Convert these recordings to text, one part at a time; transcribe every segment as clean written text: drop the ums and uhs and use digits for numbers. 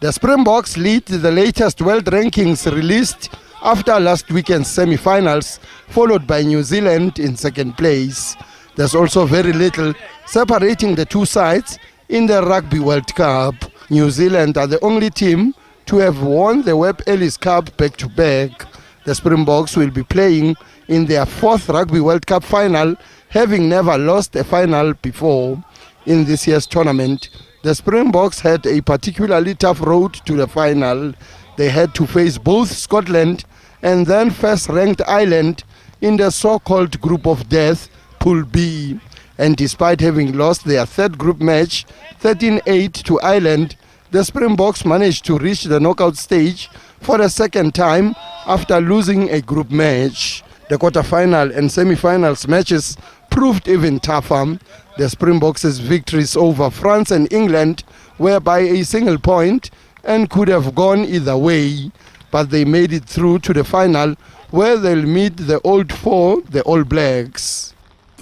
The Springboks lead the latest world rankings released after last weekend's semi-finals, followed by New Zealand in second place. There's also very little separating the two sides in the Rugby World Cup. New Zealand are the only team to have won the Webb Ellis Cup back-to-back. The Springboks will be playing in their fourth Rugby World Cup final, having never lost a final before. In this year's tournament, the Springboks had a particularly tough road to the final. They had to face both Scotland and then first-ranked Ireland in the so-called Group of Death, Pool B. And despite having lost their third group match, 13-8 to Ireland, the Springboks managed to reach the knockout stage for the second time after losing a group match. The quarter-final and semi-finals matches proved even tougher. The Springboks' victories over France and England were by a single point and could have gone either way, but they made it through to the final where they'll meet the old foe, the All Blacks.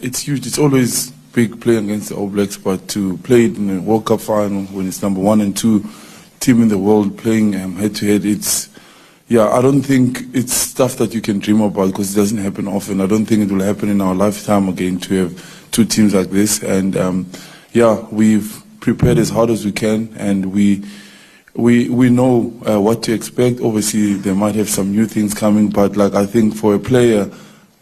It's huge. It's always big playing against the All Blacks, but to play it in a World Cup final when it's number 1 and 2 team in the world playing head-to-head, I don't think it's stuff that you can dream about because it doesn't happen often. I don't think it will happen in our lifetime again to have two teams like this. And we've prepared as hard as we can, and we know what to expect. Obviously, they might have some new things coming, but I think for a player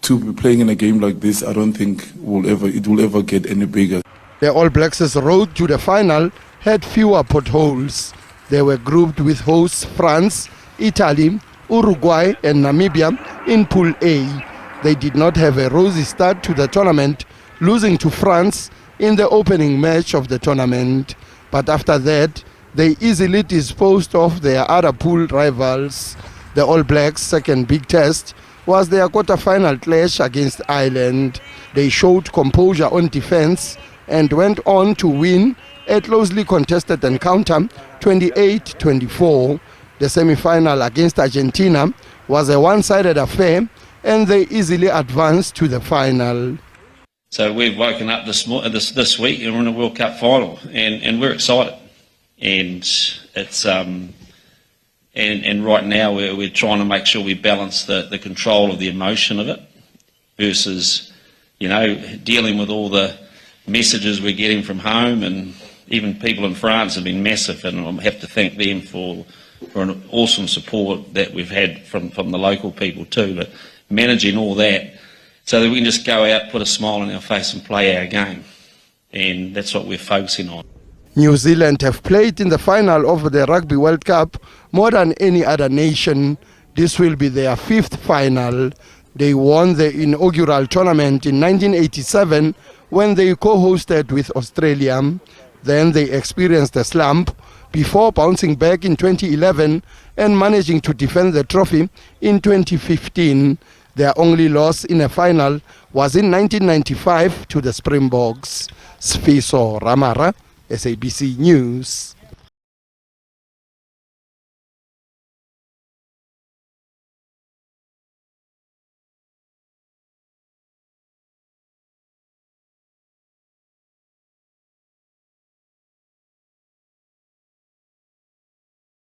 to be playing in a game like this, I don't think it will ever get any bigger. The All Blacks' road to the final had fewer potholes. They were grouped with hosts France, Italy, Uruguay and Namibia in Pool A. They did not have a rosy start to the tournament, losing to France in the opening match of the tournament. But after that, they easily disposed of their other pool rivals. The All Blacks' second big test was their quarter-final clash against Ireland. They showed composure on defense and went on to win a closely contested encounter 28-24. The semi-final against Argentina was a one-sided affair, and they easily advanced to the final. So we've woken up this week and we're in a World Cup final, and we're excited. And it's and right now we're trying to make sure we balance the control of the emotion of it versus, dealing with all the messages we're getting from home, and even people in France have been massive, and I have to thank them for an awesome support that we've had from the local people too, but managing all that so that we can just go out, put a smile on our face and play our game, and that's what we're focusing on. New Zealand have played in the final of the Rugby World Cup more than any other nation. This will be their 5th final. They won the inaugural tournament in 1987 when they co-hosted with Australia. Then they experienced a slump before bouncing back in 2011 and managing to defend the trophy in 2015. Their only loss in a final was in 1995 to the Springboks. Sfiso Ramara, SABC News.